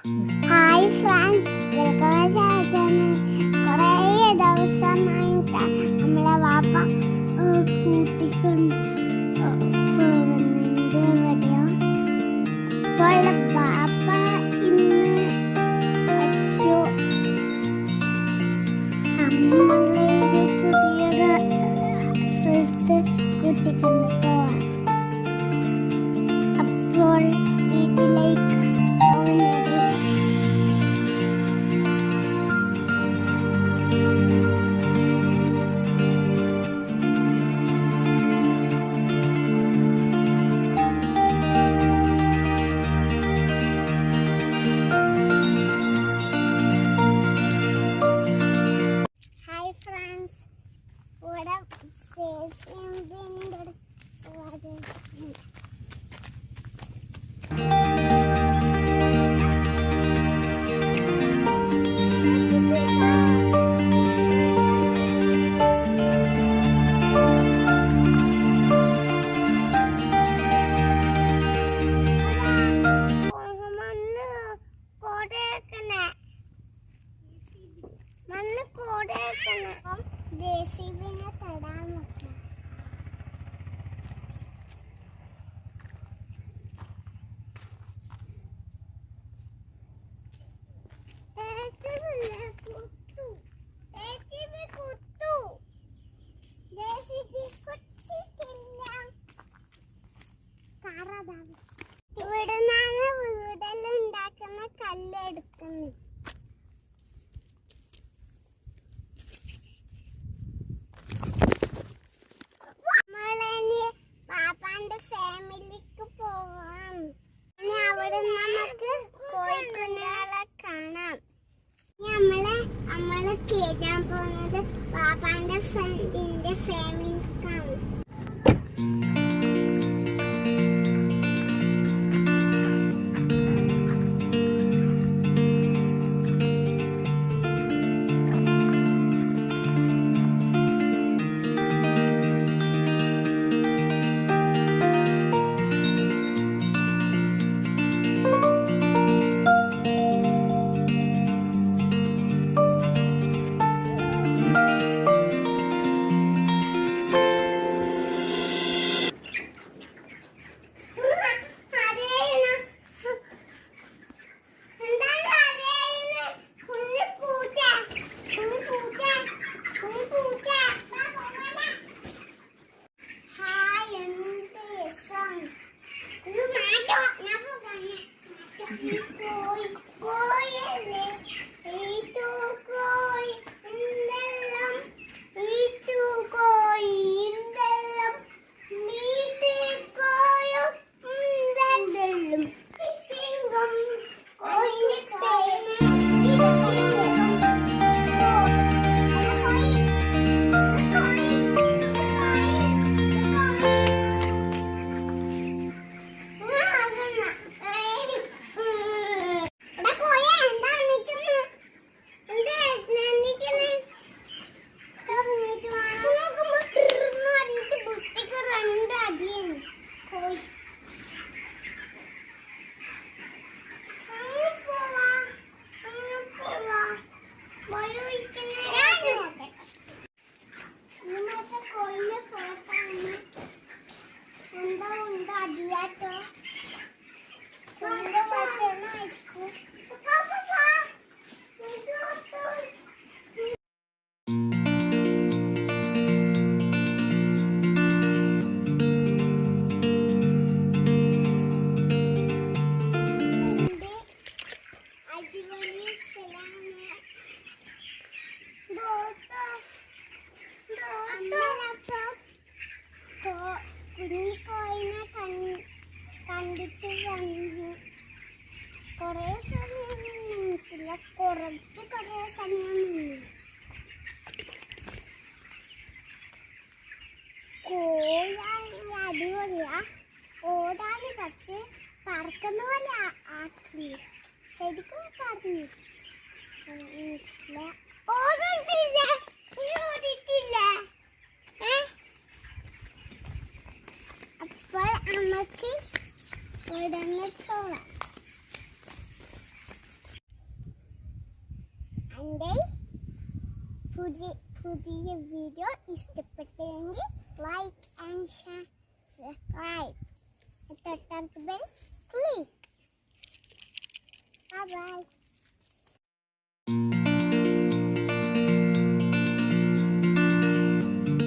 Hi friends, welcome channel. കുറേ ദിവസമായിട്ട് നമ്മളെ വാപ്പ കൂട്ടിക്കൊണ്ട് പോകുന്നുണ്ട് എവിടെയോ. അപ്പോൾ വാപ്പ ഇന്ന് വെച്ചു നമ്മളൊരു പുതിയൊരു സ്ഥലത്ത് കൂട്ടിക്കൊണ്ട് പോവാൻ. അപ്പോൾ വീട്ടിലേക്ക് ജെസിബിനെ തടാൻ നോക്കാം. ഇവിടെ നിന്നാണ് വീടെല്ലാം ഉണ്ടാക്കുന്ന കല്ലെടുക്കുന്നത്. പാപ്പാന്റെ ഫാമിലിക്ക് പോവാം. അവിടെ നമുക്ക് കോഴിക്കുഞ്ഞുങ്ങളെ കാണാം. നമ്മള് കേറ്റാൻ പോകുന്നത് പാപ്പാന്റെ ഫ്രണ്ടിന്റെ ഫാമിലിക്കാണ്. കുഞ്ഞിക്കോയിനെ കണ്ടിട്ട് വന്നു. കുറേ സമയം നിന്നിട്ടില്ല, കുറേ സമയം നിന്നു. കോഴി അടിപൊളിയാ, ഓടാന് പക്ഷെ പറക്കുന്ന പോലെ ആക്കി. ശരിക്കും പറഞ്ഞു ഓടിട്ടില്ല. അപ്പോൾ നമുക്ക് ഇവിടെ പോവാം. എൻ്റെ പുതിയ പുതിയ വീഡിയോ ഇഷ്ടപ്പെട്ടെങ്കിൽ ലൈക്ക് ആൻഡ് ഷെയർ സബ്സ്ക്രൈബ് തൊട്ടടുത്ത ബെൽ ക്ലിക്ക്. ബൈ.